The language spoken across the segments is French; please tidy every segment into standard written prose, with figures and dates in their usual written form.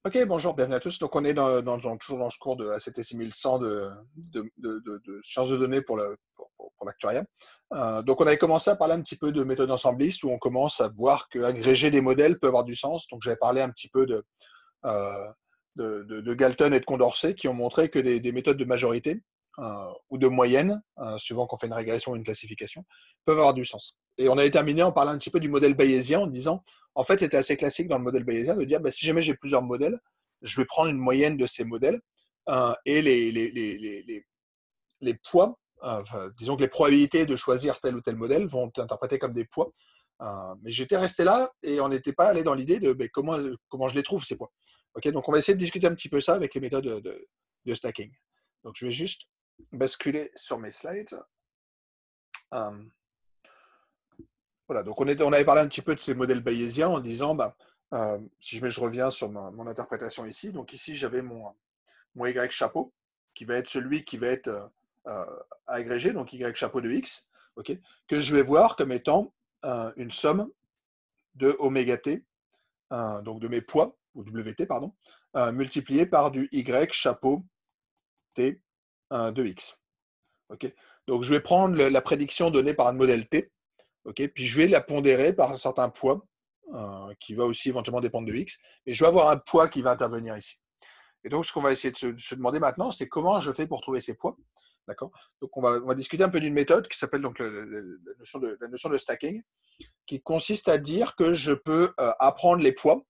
Ok, bonjour, bienvenue à tous. Donc, on est toujours dans ce cours de ACT 6100 de sciences de données pour l'actuariat. Donc, on avait commencé à parler un petit peu de méthode ensembliste où on commence à voir qu'agréger des modèles peut avoir du sens. Donc, j'avais parlé un petit peu euh, de Galton et de Condorcet qui ont montré que des méthodes de majorité ou de moyenne, suivant qu'on fait une régression ou une classification, peuvent avoir du sens. Et on avait terminé en parlant un petit peu du modèle bayésien en disant, en fait, c'était assez classique dans le modèle bayésien de dire, bah, si jamais j'ai plusieurs modèles, je vais prendre une moyenne de ces modèles et les poids, enfin, disons que les probabilités de choisir tel ou tel modèle vont être interprétées comme des poids. Mais j'étais resté là et on n'était pas allé dans l'idée de comment je les trouve, ces poids. Okay, donc on va essayer de discuter un petit peu ça avec les méthodes de stacking. Donc je vais juste basculer sur mes slides. Euh, voilà, donc on avait parlé un petit peu de ces modèles bayésiens en disant, si je reviens sur mon interprétation ici, donc ici j'avais mon Y chapeau, qui va être celui qui va être agrégé, donc Y chapeau de X, okay, que je vais voir comme étant une somme de oméga T, donc de mes poids, ou WT, pardon, multiplié par du Y chapeau T de X. Okay, donc je vais prendre la prédiction donnée par un modèle T, okay, puis je vais la pondérer par un certain poids, qui va aussi éventuellement dépendre de X, et je vais avoir un poids qui va intervenir ici. Et donc, ce qu'on va essayer de se demander maintenant, c'est comment je fais pour trouver ces poids. D'accord. Donc, on va discuter un peu d'une méthode qui s'appelle donc la notion de stacking, qui consiste à dire que je peux apprendre les poids.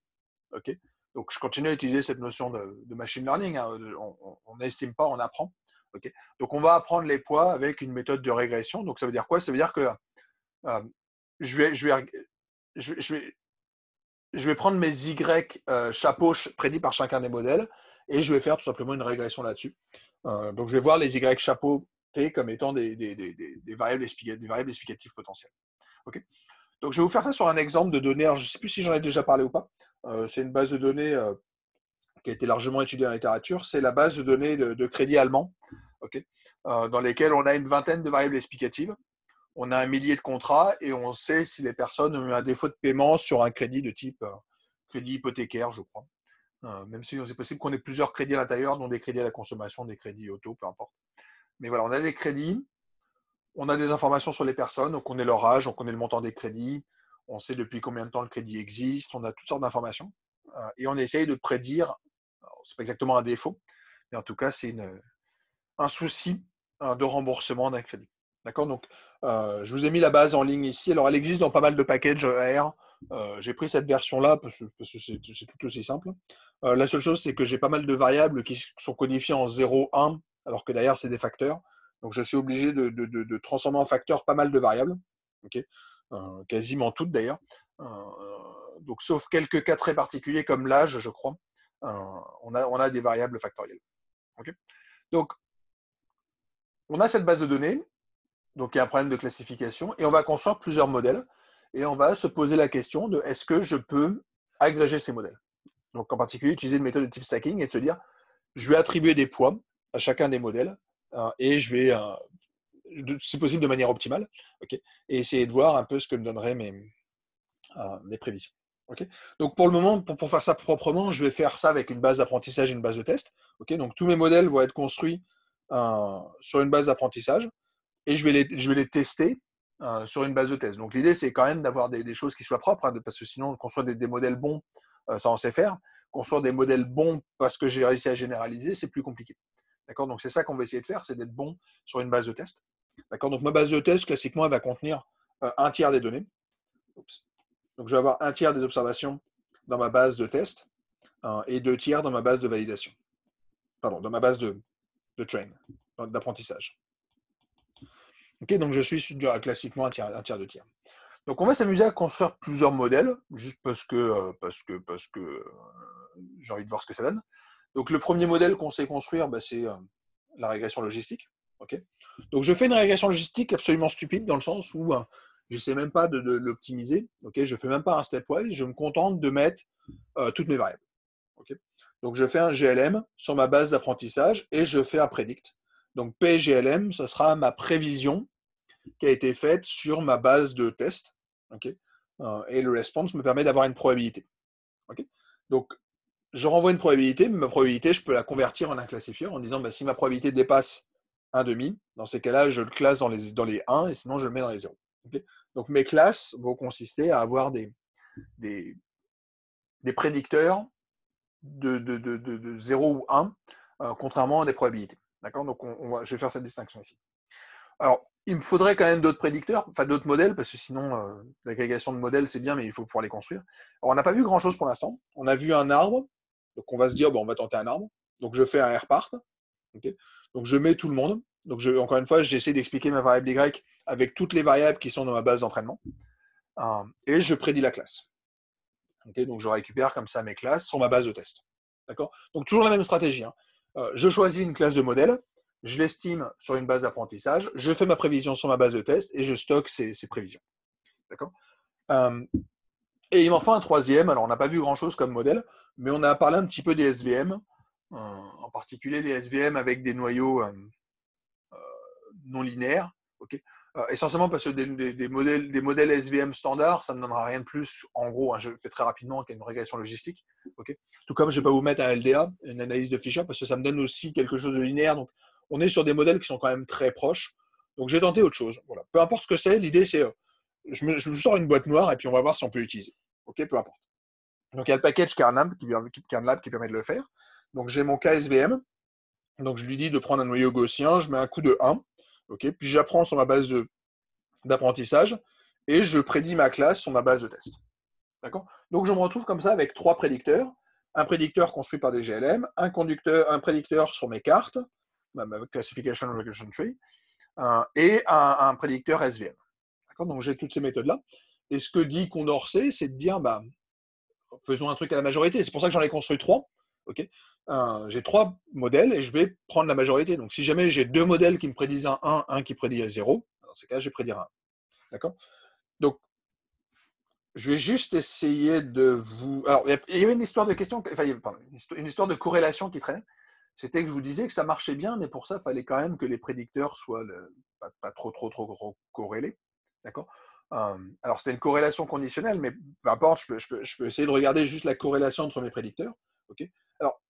Ok. Donc, je continue à utiliser cette notion de machine learning. Hein, on n'estime pas, on apprend. Ok. Donc, on va apprendre les poids avec une méthode de régression. Donc, ça veut dire quoi? Ça veut dire que euh, je vais, je vais, je vais, je vais je vais prendre mes Y chapeaux prédits par chacun des modèles et je vais faire tout simplement une régression là-dessus. Donc je vais voir les Y chapeaux T comme étant des variables explicatives potentielles. Okay, donc je vais vous faire ça sur un exemple de données. Alors, je ne sais plus si j'en ai déjà parlé ou pas. C'est une base de données qui a été largement étudiée dans la littérature. C'est la base de données de crédit allemand, okay, dans lesquelles on a une vingtaine de variables explicatives. On a un millier de contrats et on sait si les personnes ont eu un défaut de paiement sur un crédit de type crédit hypothécaire, je crois. Même si c'est possible qu'on ait plusieurs crédits à l'intérieur, dont des crédits à la consommation, des crédits auto, peu importe. Mais voilà, on a des crédits, on a des informations sur les personnes, on connaît leur âge, on connaît le montant des crédits, on sait depuis combien de temps le crédit existe, on a toutes sortes d'informations. Et on essaye de prédire, c'est pas exactement un défaut, mais en tout cas, c'est un souci de remboursement d'un crédit. D'accord. Donc, je vous ai mis la base en ligne ici. Alors, elle existe dans pas mal de packages R. J'ai pris cette version-là parce que c'est tout aussi simple. La seule chose, c'est que j'ai pas mal de variables qui sont codifiées en 0, 1, alors que d'ailleurs, c'est des facteurs. Donc, je suis obligé de transformer en facteur pas mal de variables. Okay, quasiment toutes d'ailleurs. Donc, sauf quelques cas très particuliers comme l'âge, je crois, on a des variables factorielles. Okay, donc, on a cette base de données, donc il y a un problème de classification, et on va construire plusieurs modèles, et on va se poser la question de est-ce que je peux agréger ces modèles. Donc en particulier, utiliser une méthode de type stacking et de se dire, je vais attribuer des poids à chacun des modèles, et je vais, si possible de manière optimale, okay, et essayer de voir un peu ce que me donneraient mes prévisions. Okay, donc pour le moment, pour faire ça proprement, je vais faire ça avec une base d'apprentissage et une base de test. Okay, donc tous mes modèles vont être construits sur une base d'apprentissage et je vais les tester sur une base de test. Donc l'idée, c'est quand même d'avoir des choses qui soient propres, hein, parce que sinon, construire des modèles bons, ça on sait faire. Construire des modèles bons parce que j'ai réussi à généraliser, c'est plus compliqué. D'accord. Donc c'est ça qu'on va essayer de faire, c'est d'être bon sur une base de test. D'accord. Donc ma base de test, classiquement, elle va contenir un tiers des données. Oups. Donc je vais avoir un tiers des observations dans ma base de test et deux tiers dans ma base de validation. Pardon, dans ma base de train, d'apprentissage. Okay, donc je suis classiquement un tiers de tiers. Donc on va s'amuser à construire plusieurs modèles, juste parce que j'ai envie de voir ce que ça donne. Donc le premier modèle qu'on sait construire, c'est la régression logistique. Okay, donc je fais une régression logistique absolument stupide, dans le sens où je ne sais même pas de l'optimiser. Okay, je ne fais même pas un stepwise, je me contente de mettre toutes mes variables. Okay, donc je fais un GLM sur ma base d'apprentissage et je fais un predict. Donc PGLM, ce sera ma prévision qui a été faite sur ma base de test. Okay, et le response me permet d'avoir une probabilité. Okay, donc je renvoie une probabilité, mais ma probabilité, je peux la convertir en un classifieur en disant bah, si ma probabilité dépasse 1,5, dans ces cas-là, je le classe dans les 1 et sinon je le mets dans les 0. Okay. Donc mes classes vont consister à avoir des, des prédicteurs de 0 ou 1, contrairement à des probabilités. D'accord. Donc je vais faire cette distinction ici. Alors, il me faudrait quand même d'autres prédicteurs, enfin d'autres modèles, parce que sinon, l'agrégation de modèles, c'est bien, mais il faut pouvoir les construire. Alors, on n'a pas vu grand-chose pour l'instant. On a vu un arbre, donc on va se dire, bon, on va tenter un arbre. Donc, je fais un rpart. Okay. Donc, je mets tout le monde. Donc, encore une fois, j'essaie d'expliquer ma variable y avec toutes les variables qui sont dans ma base d'entraînement. Et je prédis la classe. Okay. Donc, je récupère comme ça mes classes sur ma base de test. D'accord. Donc, toujours la même stratégie. Hein. Je choisis une classe de modèle, je l'estime sur une base d'apprentissage, je fais ma prévision sur ma base de test et je stocke ces prévisions. D'accord. Et il m'en faut un troisième. Alors, on n'a pas vu grand-chose comme modèle, mais on a parlé un petit peu des SVM, en particulier les SVM avec des noyaux non linéaires. Okay. Essentiellement parce que des modèles SVM standards, ça ne donnera rien de plus. En gros, hein, je fais très rapidement qu'il y a une régression logistique. Okay. Tout comme je ne vais pas vous mettre un LDA, une analyse de Fisher, parce que ça me donne aussi quelque chose de linéaire. Donc, on est sur des modèles qui sont quand même très proches. Donc, j'ai tenté autre chose. Voilà. Peu importe ce que c'est, l'idée, c'est je me sors une boîte noire et puis on va voir si on peut l'utiliser. Ok, peu importe. Donc, il y a le package Kernlab qui permet de le faire. Donc, j'ai mon KSVM. Donc, je lui dis de prendre un noyau gaussien. Je mets un coup de 1. Okay, puis j'apprends sur ma base d'apprentissage et je prédis ma classe sur ma base de test. D'accord. Donc je me retrouve comme ça avec trois prédicteurs. Un prédicteur construit par des GLM, un prédicteur sur mes cartes, ma Classification Regression Tree, et un prédicteur SVM. D'accord. Donc j'ai toutes ces méthodes-là. Et ce que dit Condorcet, c'est de dire, bah, faisons un truc à la majorité. C'est pour ça que j'en ai construit trois. Okay. J'ai trois modèles et je vais prendre la majorité. Donc si jamais j'ai deux modèles qui me prédisent un 1, un qui prédit un 0, dans ces cas, je vais prédire un 1. D'accord. Donc, je vais juste essayer de vous. Alors, il y avait une histoire de question, enfin, pardon, une histoire de corrélation qui traînait. C'était que je vous disais que ça marchait bien, mais pour ça, il fallait quand même que les prédicteurs soient pas trop corrélés. D'accord. Alors, c'était une corrélation conditionnelle, mais peu importe, je peux essayer de regarder juste la corrélation entre mes prédicteurs. Okay. Alors,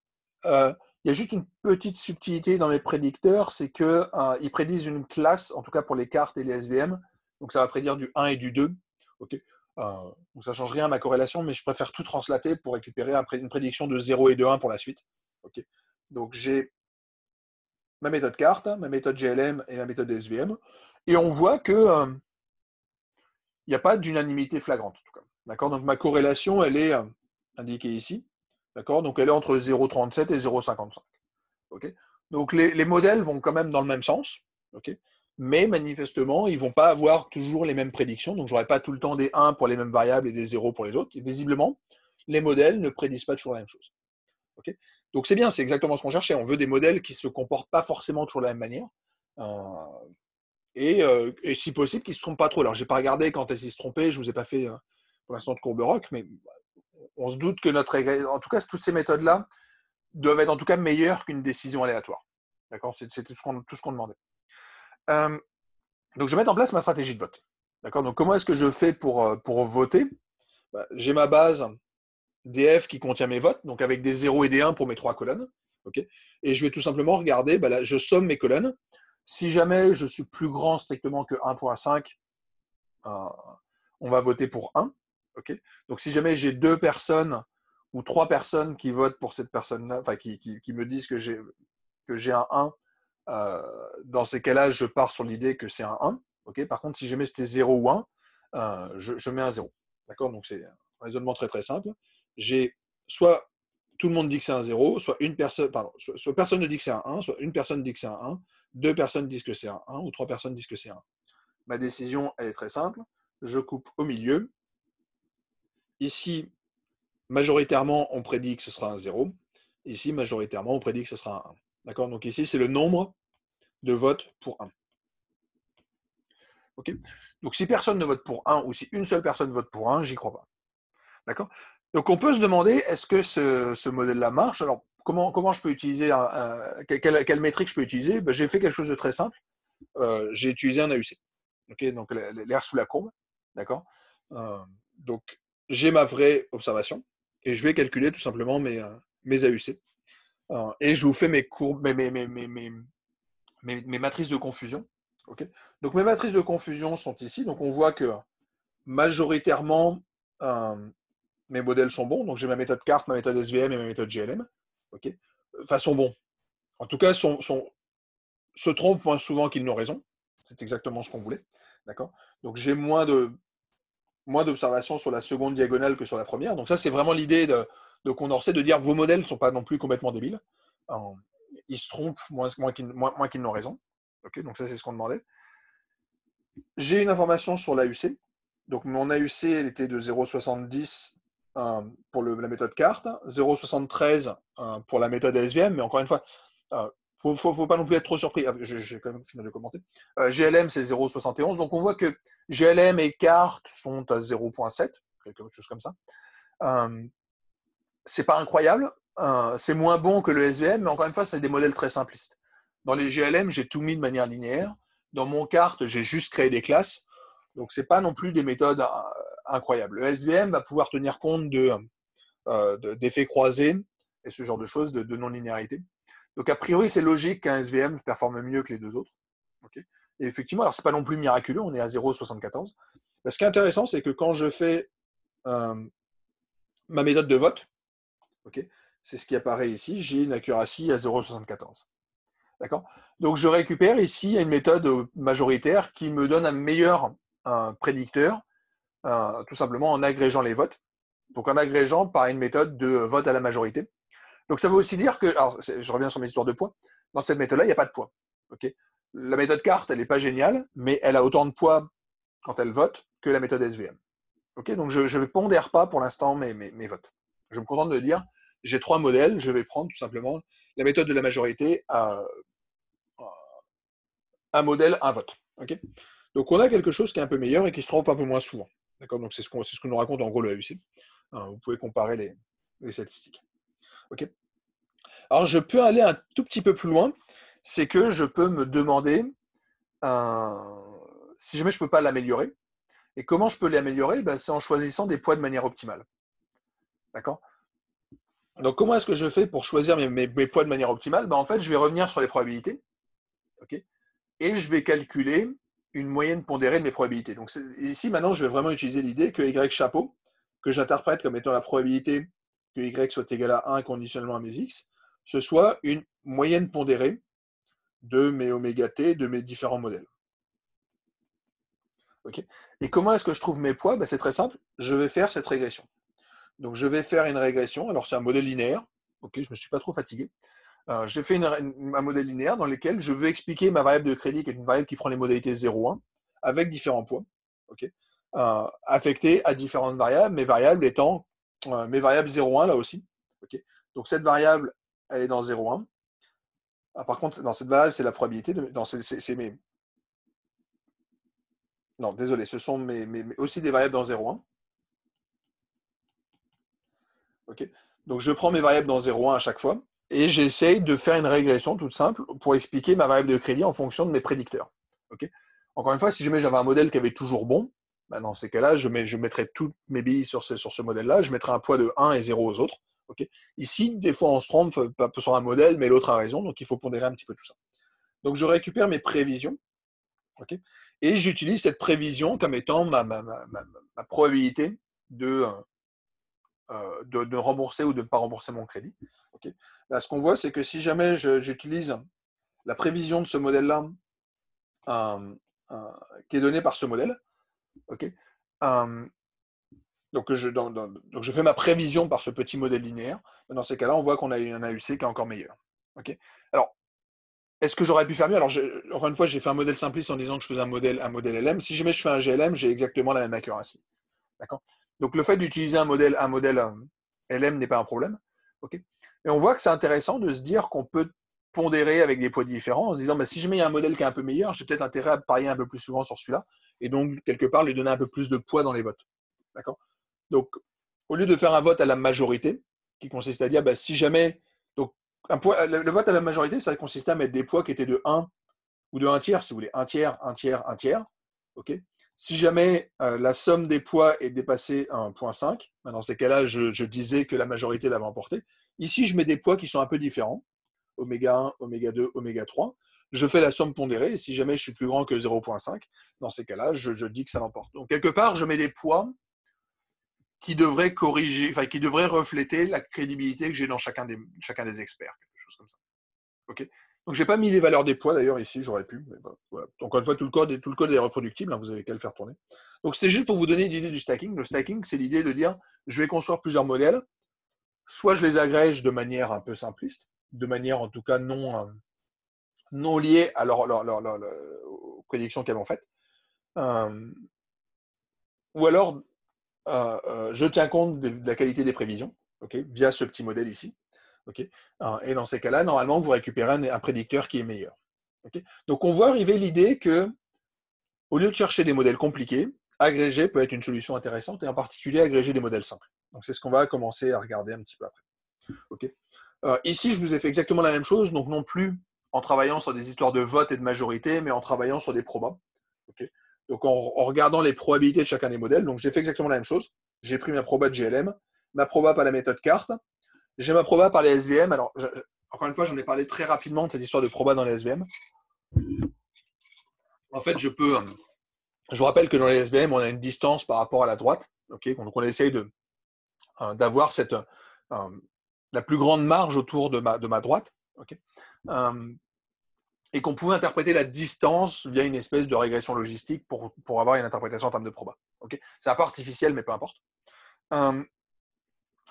il y a juste une petite subtilité dans mes prédicteurs, c'est qu'ils prédisent une classe, en tout cas pour les cartes et les SVM. Donc, ça va prédire du 1 et du 2. Okay. Donc ça ne change rien à ma corrélation, mais je préfère tout translater pour récupérer une prédiction de 0 et de 1 pour la suite. Okay. Donc j'ai ma méthode carte, ma méthode GLM et ma méthode SVM, et on voit que il n'y a pas d'unanimité flagrante en tout cas. D'accord. Donc ma corrélation, elle est indiquée ici. D'accord. Donc elle est entre 0,37 et 0,55. Okay. Donc les modèles vont quand même dans le même sens. Okay. Mais manifestement, ils ne vont pas avoir toujours les mêmes prédictions. Donc, je n'aurai pas tout le temps des 1 pour les mêmes variables et des 0 pour les autres. Et visiblement, les modèles ne prédisent pas toujours la même chose. Okay. Donc, c'est bien, c'est exactement ce qu'on cherchait. On veut des modèles qui ne se comportent pas forcément toujours de la même manière. Et si possible, qui ne se trompent pas trop. Alors, je n'ai pas regardé quand ils se trompaient. Je ne vous ai pas fait pour l'instant de courbe ROC, mais on se doute que en tout cas, toutes ces méthodes-là doivent être en tout cas meilleures qu'une décision aléatoire. D'accord. C'est tout ce qu'on demandait. Donc, je vais mettre en place ma stratégie de vote. D'accord. Donc, comment est-ce que je fais pour voter? Bah, j'ai ma base DF qui contient mes votes, donc avec des 0 et des 1 pour mes trois colonnes. Okay. Et je vais tout simplement regarder, bah là, je somme mes colonnes. Si jamais je suis plus grand strictement que 1.5, on va voter pour 1. Okay. Donc, si jamais j'ai deux personnes ou trois personnes qui votent pour cette personne-là, enfin, qui me disent que j'ai un 1, dans ces cas-là, je pars sur l'idée que c'est un 1. Okay. Par contre, si jamais c'était 0 ou 1, je mets un 0. D'accord. Donc, c'est un raisonnement très très simple. J'ai soit tout le monde dit que c'est un 0, soit une personne, pardon, soit personne ne dit que c'est un 1, soit une personne dit que c'est un 1, deux personnes disent que c'est un 1, ou trois personnes disent que c'est un 1. Ma décision, elle est très simple. Je coupe au milieu. Ici, majoritairement, on prédit que ce sera un 0. Ici, majoritairement, on prédit que ce sera un 1. D'accord. Donc ici, c'est le nombre de votes pour 1. Okay. Donc si personne ne vote pour 1 ou si une seule personne vote pour 1, j'y crois pas. D'accord. Donc on peut se demander, est-ce que ce modèle-là marche? Alors comment je peux utiliser quelle métrique je peux utiliser? Ben, j'ai fait quelque chose de très simple. J'ai utilisé un AUC. Okay. Donc l'air sous la courbe. D'accord. Donc j'ai ma vraie observation et je vais calculer tout simplement mes AUC. Et je vous fais mes courbes, mes matrices de confusion. Okay, donc mes matrices de confusion sont ici. Donc on voit que majoritairement, mes modèles sont bons. Donc j'ai ma méthode carte, ma méthode SVM et ma méthode GLM. Okay, enfin, sont bons. En tout cas, se trompent moins souvent qu'ils n'ont raison. C'est exactement ce qu'on voulait. D'accord. Donc j'ai moins d'observations sur la seconde diagonale que sur la première. Donc ça, c'est vraiment l'idée de Condorcet, de dire vos modèles ne sont pas non plus complètement débiles. Ils se trompent moins qu'ils n'ont raison. Okay, donc ça, c'est ce qu'on demandait. J'ai une information sur l'AUC. Donc mon AUC, elle était de 0,70 pour la méthode carte, 0,73 pour la méthode SVM, mais encore une fois, faut pas non plus être trop surpris. J'ai quand même fini de commenter. GLM, c'est 0,71. Donc on voit que GLM et carte sont à 0,7, quelque chose comme ça. C'est pas incroyable. C'est moins bon que le SVM, mais encore une fois, c'est des modèles très simplistes. Dans les GLM, j'ai tout mis de manière linéaire. Dans mon carte, j'ai juste créé des classes. Donc, ce n'est pas non plus des méthodes incroyables. Le SVM va pouvoir tenir compte d'effets croisés et ce genre de choses, de non-linéarité. Donc, a priori, c'est logique qu'un SVM performe mieux que les deux autres. Okay, et effectivement, alors, ce n'est pas non plus miraculeux, on est à 0,74. Ce qui est intéressant, c'est que quand je fais ma méthode de vote, okay, c'est ce qui apparaît ici, j'ai une accuracy à 0,74. D'accord. Donc, je récupère ici une méthode majoritaire qui me donne un meilleur prédicteur, tout simplement en agrégeant les votes. Donc, en agrégeant par une méthode de vote à la majorité. Donc, ça veut aussi dire que, alors, je reviens sur mes histoires de poids, dans cette méthode-là, il n'y a pas de poids. Okay, la méthode carte, elle n'est pas géniale, mais elle a autant de poids quand elle vote que la méthode SVM. Okay, donc, je ne pondère pas pour l'instant mes votes. Je me contente de dire, j'ai 3 modèles, je vais prendre tout simplement la méthode de la majorité à un modèle, un vote. Okay, donc, on a quelque chose qui est un peu meilleur et qui se trompe un peu moins souvent. D'accord, donc c'est ce que nous raconte en gros le AUC. Vous pouvez comparer les statistiques. Okay, alors, je peux aller un tout petit peu plus loin. C'est que je peux me demander si jamais je ne peux pas l'améliorer. Et comment je peux l'améliorer? C'est en choisissant des poids de manière optimale. D'accord. Donc, comment est-ce que je fais pour choisir mes poids de manière optimale? En fait, je vais revenir sur les probabilités. Okay, et je vais calculer une moyenne pondérée de mes probabilités. Donc ici, maintenant, je vais vraiment utiliser l'idée que Y chapeau, que j'interprète comme étant la probabilité que Y soit égal à 1 conditionnellement à mes X, ce soit une moyenne pondérée de mes oméga T, de mes différents modèles. Okay, et comment est-ce que je trouve mes poids? C'est très simple, je vais faire cette régression. Donc je vais faire une régression, alors c'est un modèle linéaire, okay, je ne me suis pas trop fatigué. J'ai fait un modèle linéaire dans lequel je veux expliquer ma variable de crédit, qui est une variable qui prend les modalités 0, 1, avec différents poids, okay, affectés à différentes variables, mes variables étant mes variables 0, 1 là aussi. Okay, donc cette variable, elle est dans 0, 1. Par contre, dans cette variable, c'est la probabilité. C'est mes... Non, désolé, ce sont aussi des variables dans 0, 1. Okay, donc je prends mes variables dans 0, 1 à chaque fois. Et j'essaye de faire une régression toute simple pour expliquer ma variable de crédit en fonction de mes prédicteurs. Okay, encore une fois, si jamais j'avais un modèle qui avait toujours bon, dans ces cas-là, je mettrais toutes mes billes sur ce modèle-là, je mettrais un poids de 1 et 0 aux autres. Okay, ici, des fois, on se trompe sur un modèle, mais l'autre a raison, donc il faut pondérer un petit peu tout ça. Donc, je récupère mes prévisions, okay, et j'utilise cette prévision comme étant ma probabilité de rembourser ou de ne pas rembourser mon crédit. Okay. Là, ce qu'on voit, c'est que si jamais j'utilise la prévision de ce modèle-là qui est donnée par ce modèle, okay, donc je fais ma prévision par ce petit modèle linéaire, dans ces cas-là, on voit qu'on a un AUC qui est encore meilleur. Okay. Alors, est-ce que j'aurais pu faire mieux? Alors, encore une fois, j'ai fait un modèle simpliste en disant que je faisais un modèle LM. Si jamais je fais un GLM, j'ai exactement la même accuracy. D'accord. Donc, le fait d'utiliser un modèle LM n'est pas un problème. Okay, et on voit que c'est intéressant de se dire qu'on peut pondérer avec des poids différents en se disant si jamais il y a un modèle qui est un peu meilleur, j'ai peut-être intérêt à parier un peu plus souvent sur celui-là et donc, quelque part, lui donner un peu plus de poids dans les votes. D'accord. Donc, au lieu de faire un vote à la majorité, qui consiste à dire si jamais. Donc, le vote à la majorité, ça consistait à mettre des poids qui étaient de 1 ou de 1 tiers, si vous voulez, 1 tiers, 1 tiers, 1 tiers. Okay, si jamais la somme des poids est dépassée à 1,5, dans ces cas-là, je disais que la majorité l'avait emporté. Ici, je mets des poids qui sont un peu différents. Oméga 1, oméga 2, oméga 3. Je fais la somme pondérée, et si jamais je suis plus grand que 0,5, dans ces cas-là, je dis que ça l'emporte. Donc, quelque part, je mets des poids qui devraient corriger, enfin, qui devraient refléter la crédibilité que j'ai dans chacun des experts, quelque chose comme ça. Ok. Donc, j'ai pas mis les valeurs des poids, d'ailleurs, ici, j'aurais pu. Mais voilà. Donc, encore une fois, tout le code est reproductible, hein, vous avez qu'à le faire tourner. Donc, c'est juste pour vous donner une idée du stacking. Le stacking, c'est l'idée de dire, je vais construire plusieurs modèles, soit je les agrège de manière un peu simpliste, de manière en tout cas non liée à aux prédictions qu'elles ont faites, ou alors je tiens compte de la qualité des prévisions, okay, via ce petit modèle ici. Okay, et dans ces cas-là, normalement, vous récupérez un prédicteur qui est meilleur. Okay. Donc, on voit arriver l'idée que, au lieu de chercher des modèles compliqués, agréger peut être une solution intéressante, et en particulier agréger des modèles simples. Donc, c'est ce qu'on va commencer à regarder un petit peu après. Okay. Ici, je vous ai fait exactement la même chose, donc non plus en travaillant sur des histoires de vote et de majorité, mais en travaillant sur des probas. Okay. Donc, en regardant les probabilités de chacun des modèles. Donc, j'ai fait exactement la même chose. J'ai pris ma proba de GLM, ma proba par la méthode carte, j'ai ma proba par les SVM. Alors, encore une fois, j'en ai parlé très rapidement de cette histoire de proba dans les SVM. En fait, je vous rappelle que dans les SVM, on a une distance par rapport à la droite. Okay, donc, on essaye d'avoir la plus grande marge autour de ma droite. Okay, et qu'on pouvait interpréter la distance via une espèce de régression logistique pour avoir une interprétation en termes de proba. Okay, c'est un peu artificiel, mais peu importe. Enfin,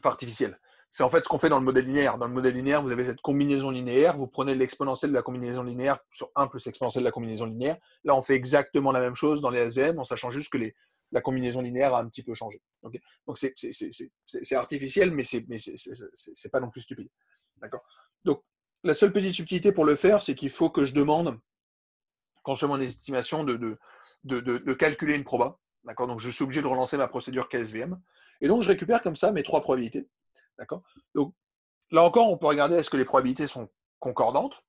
artificiel. C'est en fait ce qu'on fait dans le modèle linéaire. Dans le modèle linéaire, vous avez cette combinaison linéaire, vous prenez l'exponentielle de la combinaison linéaire sur 1 plus l'exponentielle de la combinaison linéaire. Là, on fait exactement la même chose dans les SVM, en sachant juste que la combinaison linéaire a un petit peu changé. Okay, donc, c'est artificiel, mais c'est pas non plus stupide. D'accord. Donc, la seule petite subtilité pour le faire, c'est qu'il faut que je demande, quand je fais mon estimation, de calculer une proba. D'accord. Donc, je suis obligé de relancer ma procédure KSVM. Et donc, je récupère comme ça mes 3 probabilités. D'accord. Donc, là encore, on peut regarder est-ce que les probabilités sont concordantes.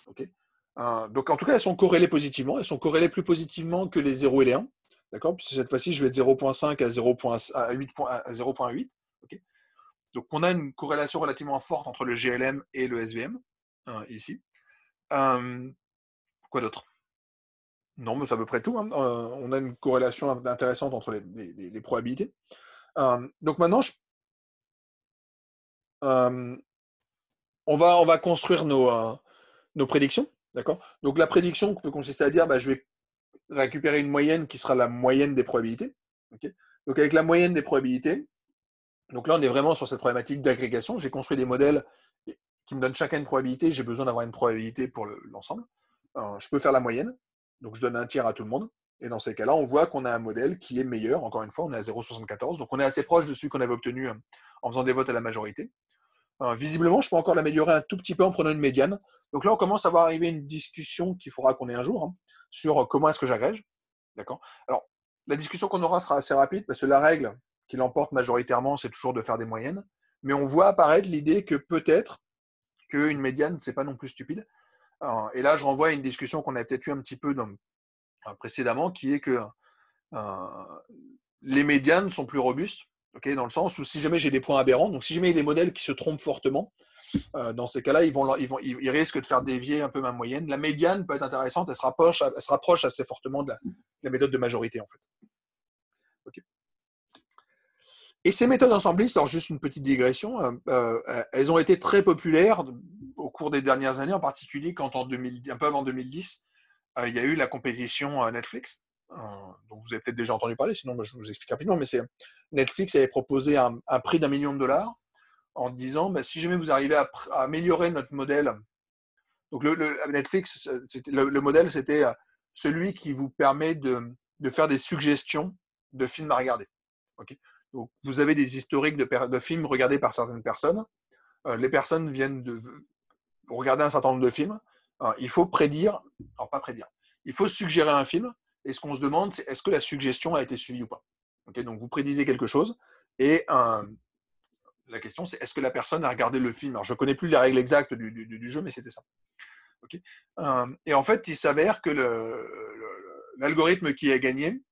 Okay. Donc, en tout cas, elles sont corrélées positivement. Elles sont corrélées plus positivement que les 0 et les 1. D'accord. Puisque cette fois-ci, je vais de 0,5 à 0,8. Okay. Donc, on a une corrélation relativement forte entre le GLM et le SVM, ici. Quoi d'autre? Non, mais c'est à peu près tout. Hein. On a une corrélation intéressante entre les probabilités. Donc, maintenant, on va construire nos prédictions. D'accord. Donc, la prédiction peut consister à dire je vais récupérer une moyenne qui sera la moyenne des probabilités. Okay. Donc, avec la moyenne des probabilités, donc là, on est vraiment sur cette problématique d'agrégation. J'ai construit des modèles qui me donnent chacun une probabilité. J'ai besoin d'avoir une probabilité pour l'ensemble. Je peux faire la moyenne. Donc, je donne un tiers à tout le monde. Et dans ces cas-là, on voit qu'on a un modèle qui est meilleur. Encore une fois, on est à 0,74. Donc, on est assez proche de celui qu'on avait obtenu en faisant des votes à la majorité. Visiblement, je peux encore l'améliorer un tout petit peu en prenant une médiane. Donc là, on commence à voir arriver une discussion qu'il faudra qu'on ait un jour sur comment est-ce que j'agrège. D'accord. Alors, la discussion qu'on aura sera assez rapide parce que la règle qui l'emporte majoritairement, c'est toujours de faire des moyennes. Mais on voit apparaître l'idée que peut-être qu'une médiane, c'est pas non plus stupide. Et là, je renvoie à une discussion qu'on a peut-être eu un petit peu précédemment, qui est que les médianes sont plus robustes, okay, dans le sens où si jamais j'ai des points aberrants, donc si jamais il y a des modèles qui se trompent fortement, dans ces cas-là, ils risquent de faire dévier un peu ma moyenne. La médiane peut être intéressante, elle se rapproche assez fortement de la méthode de majorité, en fait. Okay. Et ces méthodes ensemblistes, alors juste une petite digression, elles ont été très populaires au cours des dernières années, en particulier quand un peu avant 2010, il y a eu la compétition Netflix. Donc vous avez peut-être déjà entendu parler, sinon je vous explique rapidement, mais Netflix avait proposé un prix d'1 million de dollars en disant si jamais vous arrivez à améliorer notre modèle. Donc Netflix, le modèle, c'était celui qui vous permet de faire des suggestions de films à regarder. Okay. Donc vous avez des historiques de films regardés par certaines personnes. Les personnes viennent de regarder un certain nombre de films. Il faut prédire, alors pas prédire, il faut suggérer un film. Et ce qu'on se demande, c'est est-ce que la suggestion a été suivie ou pas. Okay, donc vous prédisez quelque chose et la question, c'est est-ce que la personne a regardé le film. Alors je ne connais plus les règles exactes du jeu, mais c'était ça. Okay. Et en fait, il s'avère que l'algorithme qui a gagné,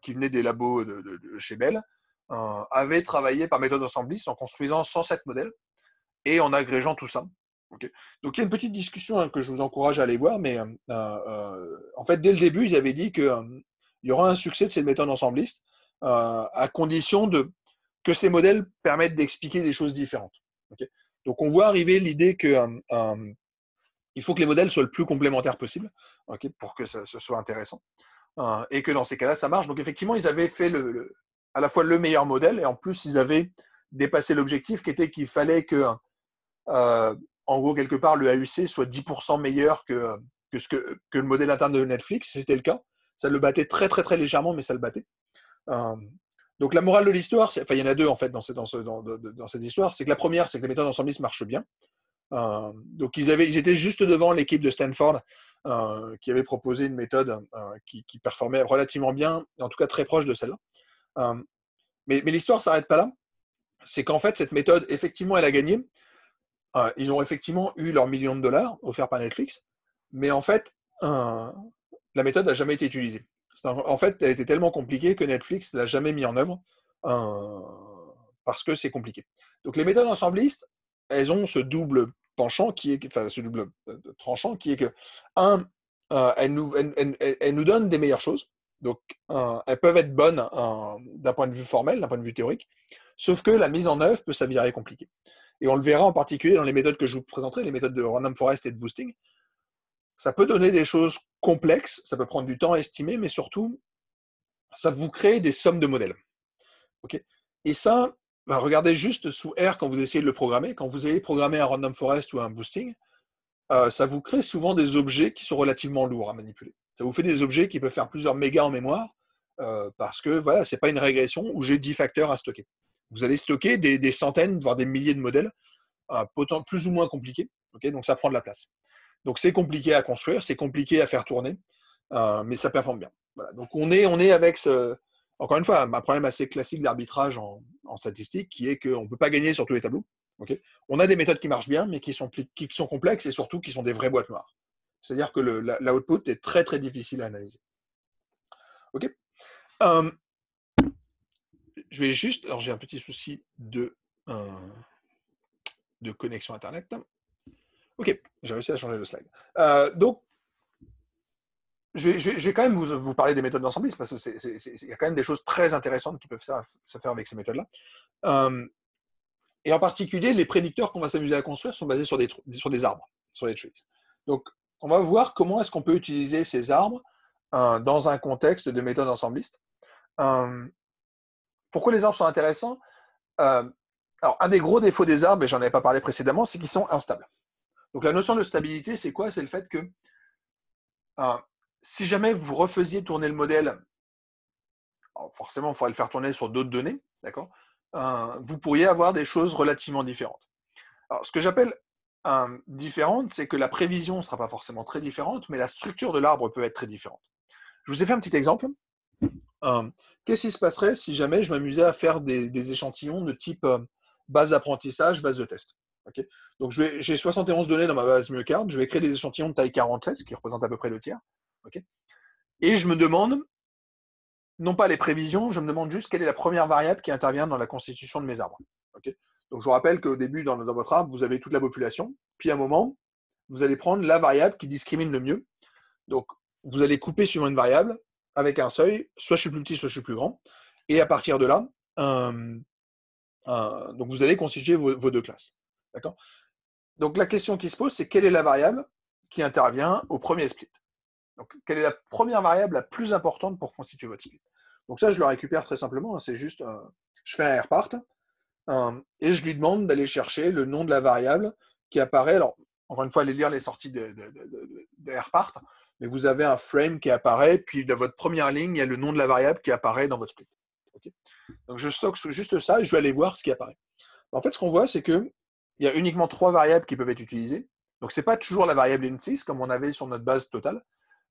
qui venait des labos de chez Bell, avait travaillé par méthode ensembliste en construisant 107 modèles. et en agrégeant tout ça. Okay. Donc il y a une petite discussion que je vous encourage à aller voir, mais en fait, dès le début, ils avaient dit qu'il y aura un succès de ces méthodes ensemblistes à condition que ces modèles permettent d'expliquer des choses différentes. Okay. Donc on voit arriver l'idée que il faut que les modèles soient le plus complémentaires possible, okay, pour que ça soit intéressant. Et que dans ces cas-là, ça marche. Donc effectivement, ils avaient fait à la fois le meilleur modèle, et en plus, ils avaient dépassé l'objectif qui était qu'il fallait que, en gros, quelque part, le AUC soit 10% meilleur que le modèle interne de Netflix. C'était le cas. Ça le battait très, très, très légèrement, mais ça le battait. Donc la morale de l'histoire, enfin, il y en a deux en fait dans cette histoire. C'est que la première, c'est que les méthodes ensemblistes marchent bien. Donc ils étaient juste devant l'équipe de Stanford qui avait proposé une méthode qui performait relativement bien, en tout cas très proche de celle-là. Mais l'histoire s'arrête pas là. C'est qu'en fait cette méthode, effectivement, elle a gagné. Ils ont effectivement eu leurs millions de dollars offerts par Netflix, mais en fait la méthode n'a jamais été utilisée. En fait, elle était tellement compliquée que Netflix l'a jamais mis en œuvre parce que c'est compliqué. Donc les méthodes ensemblistes, elles ont ce double penchant ce double tranchant qui est que elles nous donnent des meilleures choses. Donc elles peuvent être bonnes d'un point de vue formel, d'un point de vue théorique, sauf que la mise en œuvre peut s'avérer compliquée. Et on le verra en particulier dans les méthodes que je vous présenterai, les méthodes de random forest et de boosting. Ça peut donner des choses complexes, ça peut prendre du temps à estimer, mais surtout, ça vous crée des sommes de modèles. Okay. Et ça, regardez juste sous R quand vous essayez de le programmer. Quand vous allez programmer un random forest ou un boosting, ça vous crée souvent des objets qui sont relativement lourds à manipuler. Ça vous fait des objets qui peuvent faire plusieurs mégas en mémoire parce que voilà, c'est pas une régression où j'ai 10 facteurs à stocker. Vous allez stocker des centaines, voire des milliers de modèles, plus ou moins compliqués. Okay, donc ça prend de la place. Donc c'est compliqué à construire, c'est compliqué à faire tourner, mais ça performe bien. Voilà. Donc on est avec encore une fois, un problème assez classique d'arbitrage en statistique, qui est qu'on ne peut pas gagner sur tous les tableaux. Okay, on a des méthodes qui marchent bien, mais qui sont complexes et surtout qui sont des vraies boîtes noires. C'est-à-dire que l'output est très très difficile à analyser. Ok. Je vais juste, alors j'ai un petit souci de connexion Internet. Ok, j'ai réussi à changer le slide. Donc, je vais quand même vous parler des méthodes d'ensemblisme parce qu'il y a quand même des choses très intéressantes qui peuvent se faire avec ces méthodes-là. Et en particulier, les prédicteurs qu'on va s'amuser à construire sont basés sur des arbres, sur les trees. Donc, on va voir comment est-ce qu'on peut utiliser ces arbres dans un contexte de méthode ensembliste. Pourquoi les arbres sont intéressants? Alors, un des gros défauts des arbres, et j'en avais pas parlé précédemment, c'est qu'ils sont instables. Donc, la notion de stabilité, c'est quoi? C'est le fait que si jamais vous refaisiez tourner le modèle, forcément, il faudrait le faire tourner sur d'autres données, d'accord? Vous pourriez avoir des choses relativement différentes. Alors, ce que j'appelle différente, c'est que la prévision ne sera pas forcément très différente, mais la structure de l'arbre peut être très différente. Je vous ai fait un petit exemple. Qu'est-ce qui se passerait si jamais je m'amusais à faire des échantillons de type base d'apprentissage, base de test? Okay. Donc j'ai 71 données dans ma base Myocard, je vais créer des échantillons de taille 47, ce qui représente à peu près le tiers. Okay. Et je me demande, non pas les prévisions, je me demande juste quelle est la première variable qui intervient dans la constitution de mes arbres. Okay. Donc je vous rappelle qu'au début, dans votre arbre, vous avez toute la population, puis à un moment, vous allez prendre la variable qui discrimine le mieux. Donc vous allez couper suivant une variable avec un seuil, soit je suis plus petit, soit je suis plus grand, et à partir de là, donc vous allez constituer vos deux classes. D'accord? Donc la question qui se pose, c'est quelle est la variable qui intervient au premier split? Donc quelle est la première variable la plus importante pour constituer votre split? Donc ça, je le récupère très simplement, c'est juste, je fais un rpart, et je lui demande d'aller chercher le nom de la variable qui apparaît. Alors, encore une fois, allez lire les sorties de rpart, mais vous avez un frame qui apparaît, puis dans votre première ligne, il y a le nom de la variable qui apparaît dans votre split. Okay. Donc je stocke juste ça et je vais aller voir ce qui apparaît. En fait, ce qu'on voit, c'est qu'il y a uniquement 3 variables qui peuvent être utilisées. Donc, ce n'est pas toujours la variable in6 comme on avait sur notre base totale.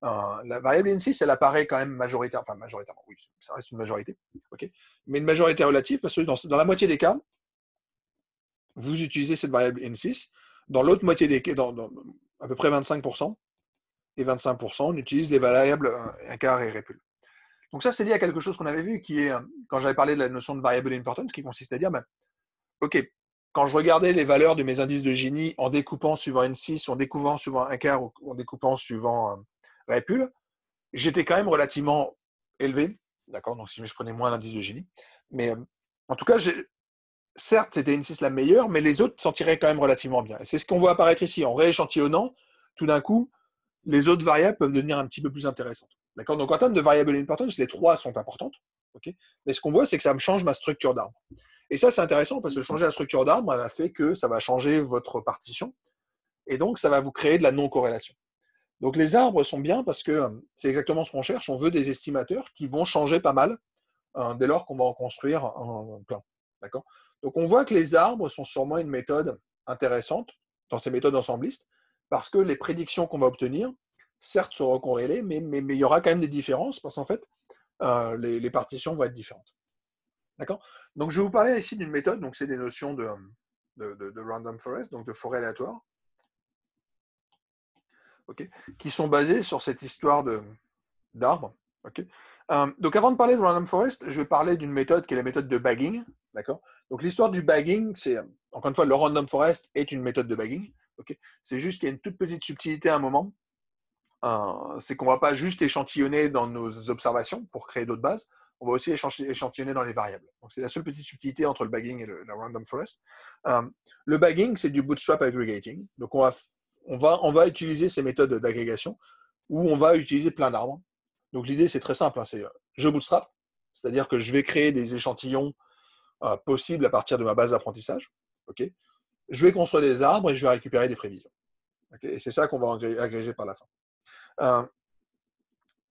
La variable in6, elle apparaît quand même majoritairement. Enfin, majoritairement, oui, ça reste une majorité. Okay. Mais une majorité relative, parce que dans la moitié des cas, vous utilisez cette variable in6. Dans l'autre moitié des cas, dans à peu près 25%, et 25%, on utilise les variables incar et répul. Donc ça, c'est lié à quelque chose qu'on avait vu, qui est, quand j'avais parlé de la notion de variable importance, qui consiste à dire, OK, quand je regardais les valeurs de mes indices de Gini en découpant suivant N6, en découpant suivant un quart ou en découpant suivant Répul, j'étais quand même relativement élevé. D'accord. Donc, si je prenais moins l'indice de Gini. Mais en tout cas, certes, c'était N6 la meilleure, mais les autres s'en tiraient quand même relativement bien. Et c'est ce qu'on voit apparaître ici. En rééchantillonnant, tout d'un coup, les autres variables peuvent devenir un petit peu plus intéressantes. D'accord. Donc, en termes de variable importance, les trois sont importantes. Okay, mais ce qu'on voit, c'est que ça me change ma structure d'arbre. Et ça, c'est intéressant parce que changer la structure d'arbre, ça fait que ça va changer votre partition. Et donc, ça va vous créer de la non-corrélation. Donc, les arbres sont bien parce que c'est exactement ce qu'on cherche. On veut des estimateurs qui vont changer pas mal dès lors qu'on va en construire un plein. D'accord. Donc, on voit que les arbres sont sûrement une méthode intéressante dans ces méthodes ensemblistes parce que les prédictions qu'on va obtenir, certes, seront corrélées, mais il y aura quand même des différences parce qu'en fait, les partitions vont être différentes. D'accord. Donc, je vais vous parler ici d'une méthode. Donc, c'est des notions de random forest, donc de forêt aléatoire, okay, qui sont basées sur cette histoire d'arbres. Okay. Donc, avant de parler de random forest, je vais parler d'une méthode qui est la méthode de bagging. D'accord. Donc, l'histoire du bagging, c'est, encore une fois, le random forest est une méthode de bagging. Okay. C'est juste qu'il y a une toute petite subtilité à un moment. C'est qu'on ne va pas juste échantillonner dans nos observations pour créer d'autres bases, on va aussi échantillonner dans les variables. Donc, c'est la seule petite subtilité entre le bagging et la random forest. Le bagging, c'est du bootstrap aggregating. Donc, on va utiliser ces méthodes d'agrégation où on va utiliser plein d'arbres. Donc, l'idée, c'est très simple. Hein, c'est je bootstrap, c'est-à-dire que je vais créer des échantillons possibles à partir de ma base d'apprentissage. Okay. Je vais construire des arbres et je vais récupérer des prévisions. Okay. Et c'est ça qu'on va agréger par la fin.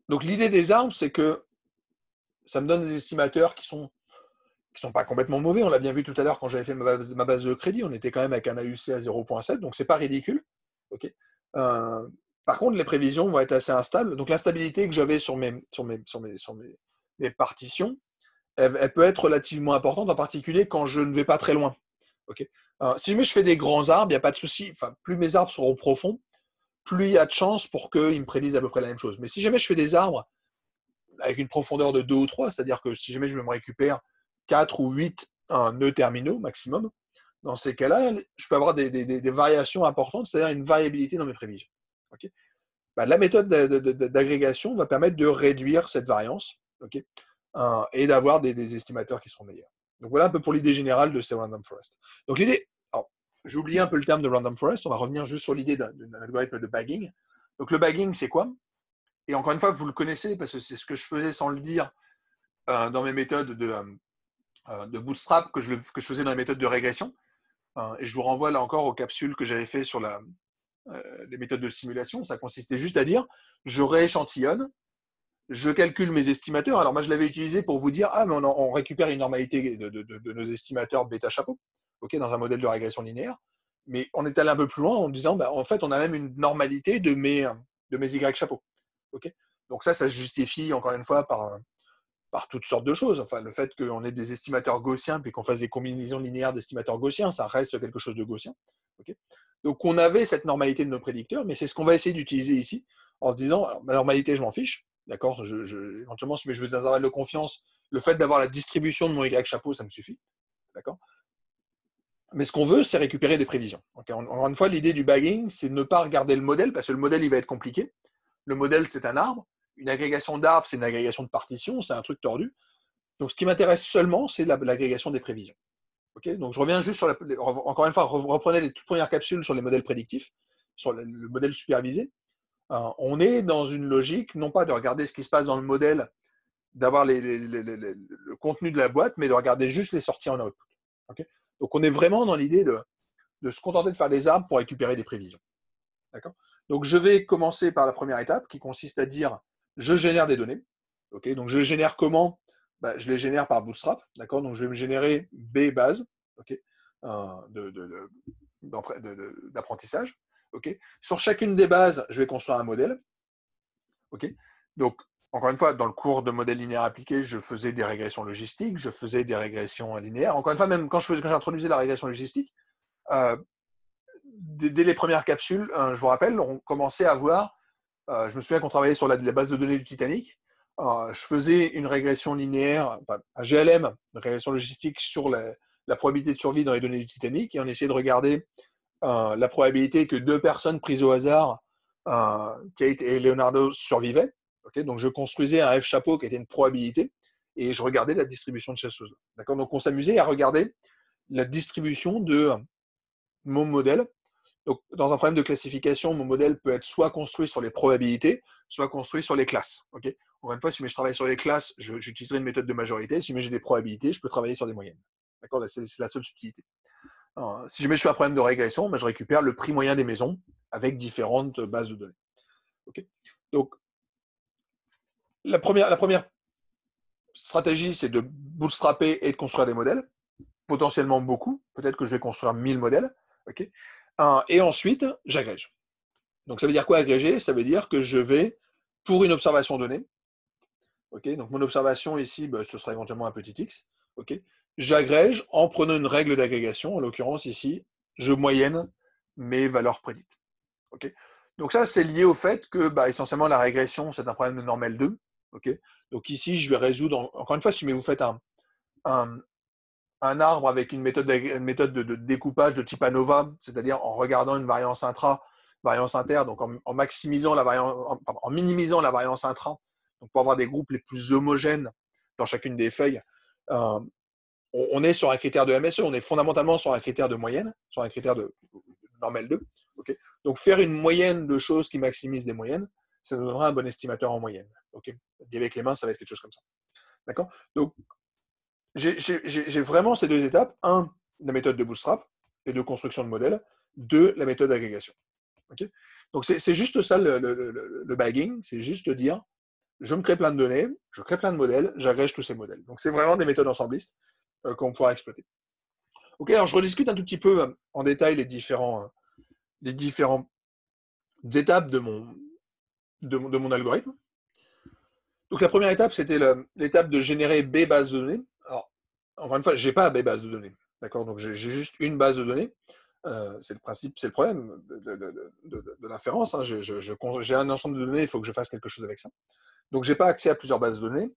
Donc l'idée des arbres, c'est que ça me donne des estimateurs qui sont pas complètement mauvais. On l'a bien vu tout à l'heure quand j'avais fait ma base de crédit, on était quand même avec un AUC à 0.7, donc c'est pas ridicule. Okay. Par contre, les prévisions vont être assez instables. Donc l'instabilité que j'avais sur mes partitions, elle peut être relativement importante, en particulier quand je ne vais pas très loin. Okay. Si jamais je fais des grands arbres, il n'y a pas de souci. Enfin, plus mes arbres seront profonds, plus il y a de chances pour qu'ils me prédisent à peu près la même chose. Mais si jamais je fais des arbres avec une profondeur de 2 ou 3, c'est-à-dire que si jamais je me récupère 4 ou 8 nœuds terminaux maximum, dans ces cas-là, je peux avoir des variations importantes, c'est-à-dire une variabilité dans mes prévisions. Okay. La méthode d'agrégation va permettre de réduire cette variance, okay, et d'avoir des estimateurs qui seront meilleurs. Donc voilà un peu pour l'idée générale de ces random forest. Donc l'idée, j'ai oublié un peu le terme de random forest, on va revenir juste sur l'idée d'un algorithme de bagging. Donc le bagging, c'est quoi? Et encore une fois, vous le connaissez parce que c'est ce que je faisais sans le dire dans mes méthodes de bootstrap que je faisais dans les méthodes de régression. Et je vous renvoie là encore aux capsules que j'avais fait sur les méthodes de simulation. Ça consistait juste à dire, je rééchantillonne, je calcule mes estimateurs. Alors moi, je l'avais utilisé pour vous dire, mais on récupère une normalité de nos estimateurs bêta chapeau, okay, dans un modèle de régression linéaire. Mais on est allé un peu plus loin en disant, en fait, on a même une normalité de mes Y chapeaux. Okay. Donc ça se justifie encore une fois par toutes sortes de choses. Enfin, le fait qu'on ait des estimateurs gaussiens puis qu'on fasse des combinaisons linéaires d'estimateurs gaussiens, ça reste quelque chose de gaussien. Okay. Donc on avait cette normalité de nos prédicteurs, mais c'est ce qu'on va essayer d'utiliser ici en se disant, alors, ma normalité, je m'en fiche. D'accord. Éventuellement, si je veux des intervalles de confiance, le fait d'avoir la distribution de mon Y chapeau, ça me suffit. D'accord. Mais ce qu'on veut, c'est récupérer des prévisions. Okay. Encore une fois, l'idée du bagging, c'est de ne pas regarder le modèle, parce que le modèle, il va être compliqué. Le modèle, c'est un arbre. Une agrégation d'arbres, c'est une agrégation de partitions, c'est un truc tordu. Donc, ce qui m'intéresse seulement, c'est l'agrégation des prévisions. Okay. Donc, je reviens juste sur encore une fois, reprenez les toutes premières capsules sur les modèles prédictifs, sur le modèle supervisé. On est dans une logique, non pas de regarder ce qui se passe dans le modèle, d'avoir le contenu de la boîte, mais de regarder juste les sorties en output. Okay. Donc, on est vraiment dans l'idée de se contenter de faire des arbres pour récupérer des prévisions. D'accord. Donc, je vais commencer par la première étape qui consiste à dire je génère des données. Okay. Donc, je les génère comment? Je les génère par Bootstrap. D'accord. Donc, je vais me générer B base, okay, d'apprentissage. Okay. Sur chacune des bases, je vais construire un modèle. Okay. Donc, encore une fois, dans le cours de modèle linéaire appliqué, je faisais des régressions logistiques, je faisais des régressions linéaires. Encore une fois, même quand j'introduisais la régression logistique, dès les premières capsules, je vous rappelle, on commençait à voir, je me souviens qu'on travaillait sur la base de données du Titanic, je faisais une régression linéaire, un GLM, une régression logistique sur la probabilité de survie dans les données du Titanic et on essayait de regarder la probabilité que 2 personnes prises au hasard, Kate et Leonardo, survivaient. Okay, donc je construisais un F chapeau qui était une probabilité et je regardais la distribution de ces choses. D'accord, donc on s'amusait à regarder la distribution de mon modèle. Donc, dans un problème de classification, mon modèle peut être soit construit sur les probabilités, soit construit sur les classes. Okay, encore une fois, si je travaille sur les classes, j'utiliserai une méthode de majorité. Si j'ai des probabilités, je peux travailler sur des moyennes. D'accord, c'est la seule subtilité. Si je fais un problème de régression, je récupère le prix moyen des maisons avec différentes bases de données. Okay, donc, la première stratégie, c'est de bootstrapper et de construire des modèles, potentiellement beaucoup. Peut-être que je vais construire 1000 modèles. Okay, et ensuite, j'agrège. Donc, ça veut dire quoi agréger? Ça veut dire que je vais, pour une observation donnée, okay, donc mon observation ici, ce sera éventuellement un petit x, okay, j'agrège en prenant une règle d'agrégation. En l'occurrence, ici, je moyenne mes valeurs prédites. Okay, donc ça, c'est lié au fait que, essentiellement, la régression, c'est un problème de normal 2. Okay, donc ici, je vais résoudre, encore une fois, si vous faites un arbre avec une méthode de découpage de type ANOVA, c'est-à-dire en regardant une variance intra, variance inter, donc en maximisant la variance, en minimisant la variance intra, donc pour avoir des groupes les plus homogènes dans chacune des feuilles, on est sur un critère de MSE, on est fondamentalement sur un critère de moyenne, sur un critère de normal 2. Okay, donc faire une moyenne de choses qui maximisent des moyennes, ça nous donnera un bon estimateur en moyenne. Okay, avec les mains, ça va être quelque chose comme ça. D'accord, donc j'ai vraiment ces deux étapes. 1, la méthode de bootstrap et de construction de modèle. 2, la méthode d'agrégation. Okay, donc, c'est juste ça le bagging. C'est juste dire, je me crée plein de données, je crée plein de modèles, j'agrège tous ces modèles. Donc, c'est vraiment des méthodes ensemblistes qu'on pourra exploiter. Ok, alors je rediscute un tout petit peu en détail les différentes étapes de mon algorithme. Donc, la première étape, c'était l'étape de générer B bases de données. Alors, encore une fois, je n'ai pas B bases de données. D'accord, donc j'ai juste une base de données. C'est le principe, c'est le problème de l'inférence. Hein. J'ai un ensemble de données, il faut que je fasse quelque chose avec ça. Donc, je n'ai pas accès à plusieurs bases de données.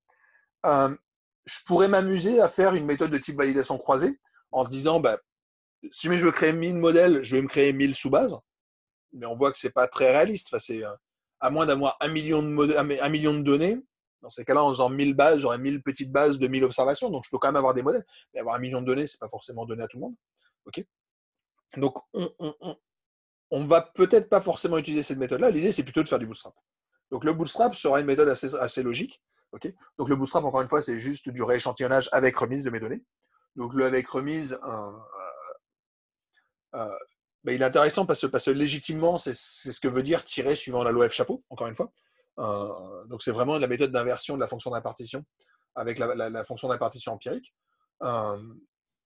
Je pourrais m'amuser à faire une méthode de type validation croisée en disant, si je veux créer 1000 modèles, je vais me créer 1000 sous-bases. Mais on voit que ce n'est pas très réaliste. Enfin, c'est à moins d'avoir 1 million de données. Dans ces cas-là, en faisant 1000 bases, j'aurais 1000 petites bases de 1000 observations. Donc, je peux quand même avoir des modèles. Mais avoir 1 million de données, ce n'est pas forcément donné à tout le monde. Okay, donc, on va peut-être pas forcément utiliser cette méthode-là. L'idée, c'est plutôt de faire du bootstrap. Donc, le bootstrap sera une méthode assez logique. Okay, donc, le bootstrap, encore une fois, c'est juste du rééchantillonnage avec remise de mes données. Donc, le avec remise, il est intéressant parce que légitimement, c'est ce que veut dire tirer suivant la loi F chapeau, encore une fois. Donc, c'est vraiment la méthode d'inversion de la fonction d'impartition avec la fonction d'impartition empirique.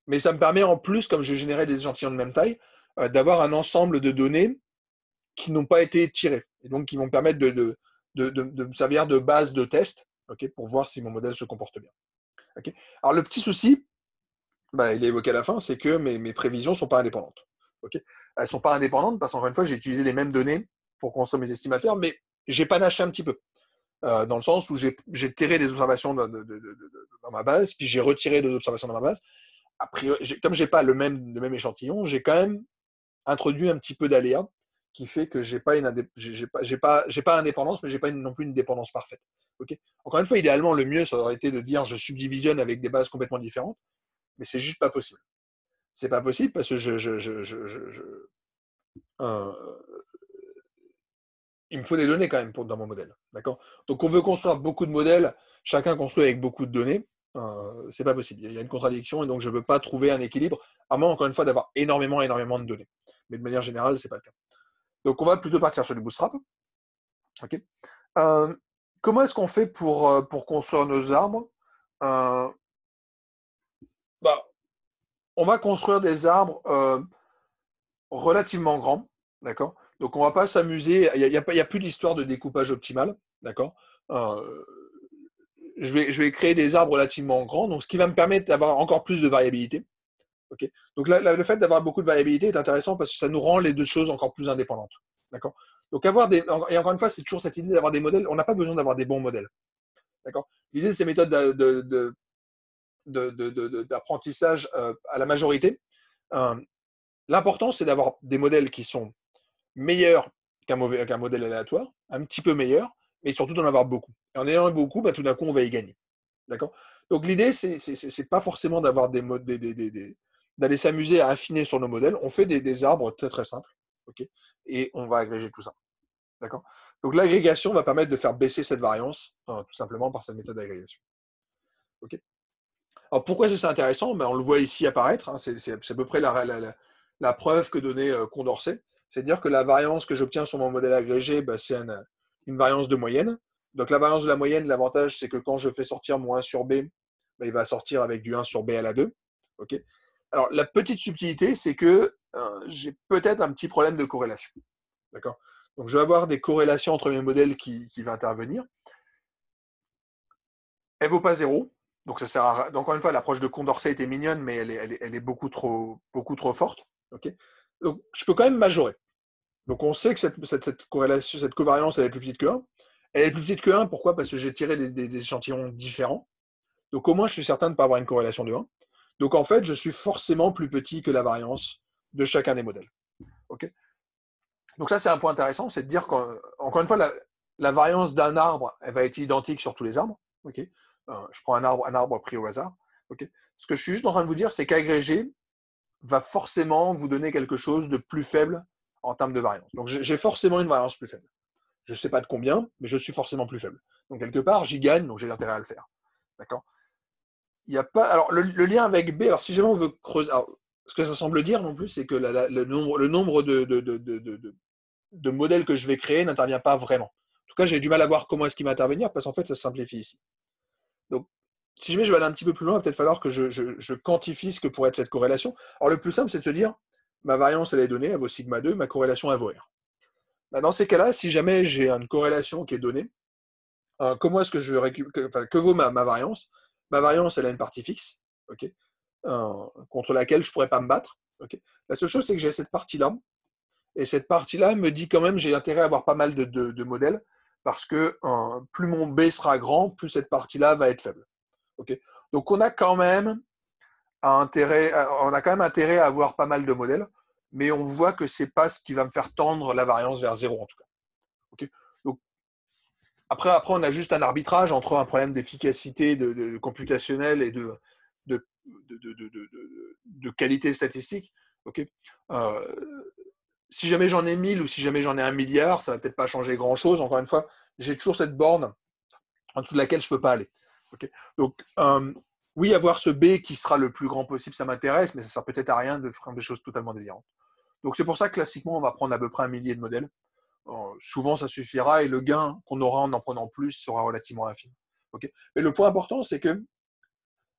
Mais ça me permet en plus, comme je générais des échantillons de même taille, d'avoir un ensemble de données qui n'ont pas été tirées et donc qui vont me permettre de me servir de base de test, okay, pour voir si mon modèle se comporte bien. Okay. Alors, le petit souci, il est évoqué à la fin, c'est que mes prévisions ne sont pas indépendantes. Okay, elles ne sont pas indépendantes parce qu'encore une fois, j'ai utilisé les mêmes données pour construire mes estimateurs, mais j'ai panaché un petit peu. Dans le sens où j'ai terré des observations dans ma base, puis j'ai retiré des observations dans ma base. Après, comme je n'ai pas le même échantillon, j'ai quand même introduit un petit peu d'aléa qui fait que j'ai pas indépendance, mais j'ai pas non plus une dépendance parfaite. Okay, encore une fois, idéalement, le mieux, ça aurait été de dire je subdivisionne avec des bases complètement différentes, mais c'est juste pas possible. C'est pas possible parce que il me faut des données quand même dans mon modèle. D'accord, donc on veut construire beaucoup de modèles, chacun construit avec beaucoup de données. C'est pas possible. Il y a une contradiction et donc je ne veux pas trouver un équilibre, à moins encore une fois d'avoir énormément de données. Mais de manière générale, c'est pas le cas. Donc on va plutôt partir sur du bootstrap. Okay. Comment est-ce qu'on fait pour construire nos arbres? On va construire des arbres relativement grands, d'accord? Donc on ne va pas s'amuser, il n'y a plus d'histoire de découpage optimal, d'accord? Je vais créer des arbres relativement grands, donc ce qui va me permettre d'avoir encore plus de variabilité. Okay, donc le fait d'avoir beaucoup de variabilité est intéressant parce que ça nous rend les deux choses encore plus indépendantes. D'accord, donc et encore une fois, c'est toujours cette idée d'avoir des modèles. On n'a pas besoin d'avoir des bons modèles. D'accord, l'idée de ces méthodes d'apprentissage à la majorité. Euh, L'important, c'est d'avoir des modèles qui sont meilleurs qu'un modèle aléatoire, un petit peu meilleurs, mais surtout d'en avoir beaucoup. Et en ayant beaucoup, bah, tout d'un coup, on va y gagner. D'accord. Donc l'idée, c'est pas forcément d'avoir d'aller s'amuser à affiner sur nos modèles. On fait des arbres très très simples, ok, et on va agréger tout ça. D'accord. Donc l'agrégation va permettre de faire baisser cette variance, tout simplement par cette méthode d'agrégation. Ok. Alors pourquoi c'est intéressant? Ben, on le voit ici apparaître, hein, c'est à peu près la preuve que donnait Condorcet. C'est-à-dire que la variance que j'obtiens sur mon modèle agrégé, ben, c'est une variance de moyenne. Donc la variance de la moyenne, l'avantage, c'est que quand je fais sortir mon 1 sur B, ben, il va sortir avec du 1 sur B à la 2. Okay. Alors la petite subtilité, c'est que j'ai peut-être un petit problème de corrélation. D'accord. Donc je vais avoir des corrélations entre mes modèles qui vont intervenir. Elle ne vaut pas 0. Donc ça sert à... Encore une fois, l'approche de Condorcet était mignonne, mais elle est beaucoup trop forte. Okay. Donc je peux quand même majorer. Donc on sait que cette corrélation, cette covariance, elle est plus petite que 1. Elle est plus petite que 1, pourquoi? Parce que j'ai tiré des échantillons différents. Donc au moins, je suis certain de ne pas avoir une corrélation de 1. Donc en fait, je suis forcément plus petit que la variance de chacun des modèles. Okay. Donc ça, c'est un point intéressant, c'est de dire qu'encore une fois, la variance d'un arbre, elle va être identique sur tous les arbres. Okay. Je prends un arbre pris au hasard. Okay. Ce que je suis juste en train de vous dire, c'est qu'agrégé va forcément vous donner quelque chose de plus faible en termes de variance. Donc j'ai forcément une variance plus faible. Je ne sais pas de combien, mais je suis forcément plus faible. Donc quelque part, j'y gagne, donc j'ai intérêt à le faire. D'accord. Il y a pas. Alors le lien avec B, alors si jamais on veut creuser. Alors, ce que ça semble dire non plus, c'est que le nombre de modèles que je vais créer n'intervient pas vraiment. En tout cas, j'ai du mal à voir comment est-ce qu'il va intervenir, parce qu'en fait, ça se simplifie ici. Donc, si jamais je vais aller un petit peu plus loin, il va peut-être falloir que je quantifie ce que pourrait être cette corrélation. Alors, le plus simple, c'est de se dire, ma variance, elle est donnée, elle vaut sigma 2, ma corrélation, elle vaut R. Bah, dans ces cas-là, si jamais j'ai une corrélation qui est donnée, comment est-ce que je récupère, que vaut ma variance? Ma variance, elle a une partie fixe, okay, contre laquelle je ne pourrais pas me battre. Okay. La seule chose, c'est que j'ai cette partie-là, et cette partie-là me dit quand même j'ai intérêt à avoir pas mal de modèles, parce que plus mon B sera grand, plus cette partie-là va être faible. Okay. Donc on a quand même intérêt à avoir pas mal de modèles, mais on voit que c'est pas ce qui va me faire tendre la variance vers 0 en tout cas. Okay. Donc, après, on a juste un arbitrage entre un problème d'efficacité computationnelle et de, de qualité statistique. Okay. Si jamais j'en ai 1000 ou si jamais j'en ai 1 milliard, ça va peut-être pas changer grand-chose. Encore une fois, j'ai toujours cette borne en dessous de laquelle je peux pas aller. Okay. Donc, oui, avoir ce B qui sera le plus grand possible, ça m'intéresse, mais ça sert peut-être à rien de faire des choses totalement différentes. Donc, c'est pour ça que classiquement, on va prendre à peu près 1 millier de modèles. Souvent, ça suffira et le gain qu'on aura en prenant plus sera relativement infime. Okay. Mais le point important, c'est que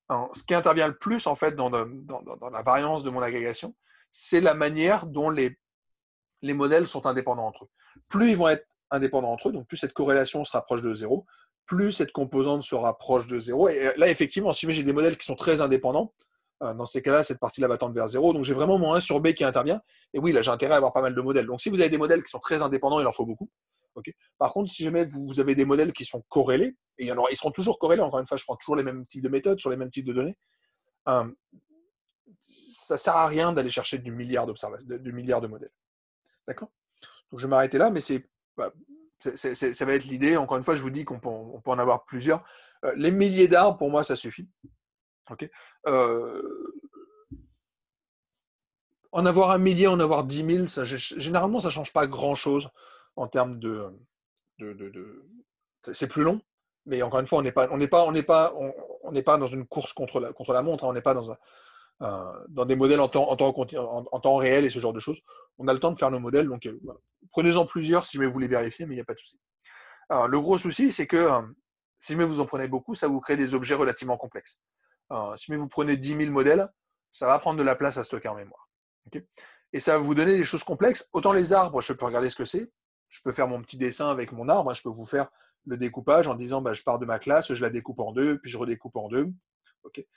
ce qui intervient le plus en fait dans la variance de mon agrégation, c'est la manière dont les modèles sont indépendants entre eux. Plus ils vont être indépendants entre eux, donc plus cette corrélation se rapproche de 0, plus cette composante se rapproche de 0. Et là, effectivement, si j'ai des modèles qui sont très indépendants, dans ces cas-là, cette partie-là va tendre vers 0. Donc j'ai vraiment mon 1 sur B qui intervient. Et oui, là, j'ai intérêt à avoir pas mal de modèles. Donc si vous avez des modèles qui sont très indépendants, il en faut beaucoup. Okay. Par contre, si jamais vous avez des modèles qui sont corrélés, et ils seront toujours corrélés, encore une fois, je prends toujours les mêmes types de méthodes sur les mêmes types de données, ça ne sert à rien d'aller chercher du milliard de modèles. D'accord. Donc je vais m'arrêter là, mais bah, ça va être l'idée. Encore une fois, je vous dis qu'on peut en avoir plusieurs. Les milliers d'arbres, pour moi, ça suffit. Okay. En avoir 1 millier, en avoir 10 000, généralement, ça ne change pas grand-chose en termes c'est plus long, mais encore une fois, on n'est pas dans une course contre la montre, hein, on n'est pas dans des modèles en temps réel et ce genre de choses. On a le temps de faire nos modèles, donc voilà. Prenez-en plusieurs si jamais vous voulez vérifier, mais il n'y a pas de souci. Alors, le gros souci, c'est que si jamais vous en prenez beaucoup, ça vous crée des objets relativement complexes. Si jamais vous prenez 10 000 modèles, ça va prendre de la place à stocker en mémoire. Okay. Et ça va vous donner des choses complexes. Autant les arbres, je peux regarder ce que c'est. Je peux faire mon petit dessin avec mon arbre. Je peux vous faire le découpage en disant je pars de ma classe, je la découpe en deux, puis je redécoupe en deux. Okay.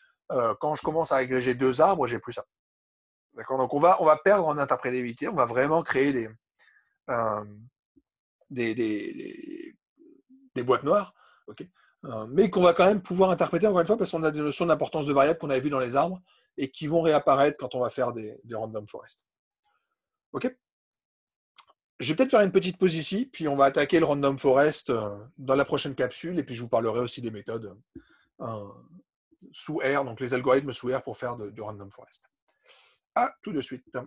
Quand je commence à agréger 2 arbres, j'ai plus ça. D'accord. Donc on va perdre en interprétabilité. On va vraiment créer des boîtes noires. Okay. mais qu'on va quand même pouvoir interpréter, encore une fois, parce qu'on a des notions d'importance de variables qu'on avait vues dans les arbres et qui vont réapparaître quand on va faire des random forest. OK? Je vais peut-être faire une petite pause ici, puis on va attaquer le random forest dans la prochaine capsule, et puis je vous parlerai aussi des méthodes sous R, donc les algorithmes sous R pour faire du random forest. À tout de suite.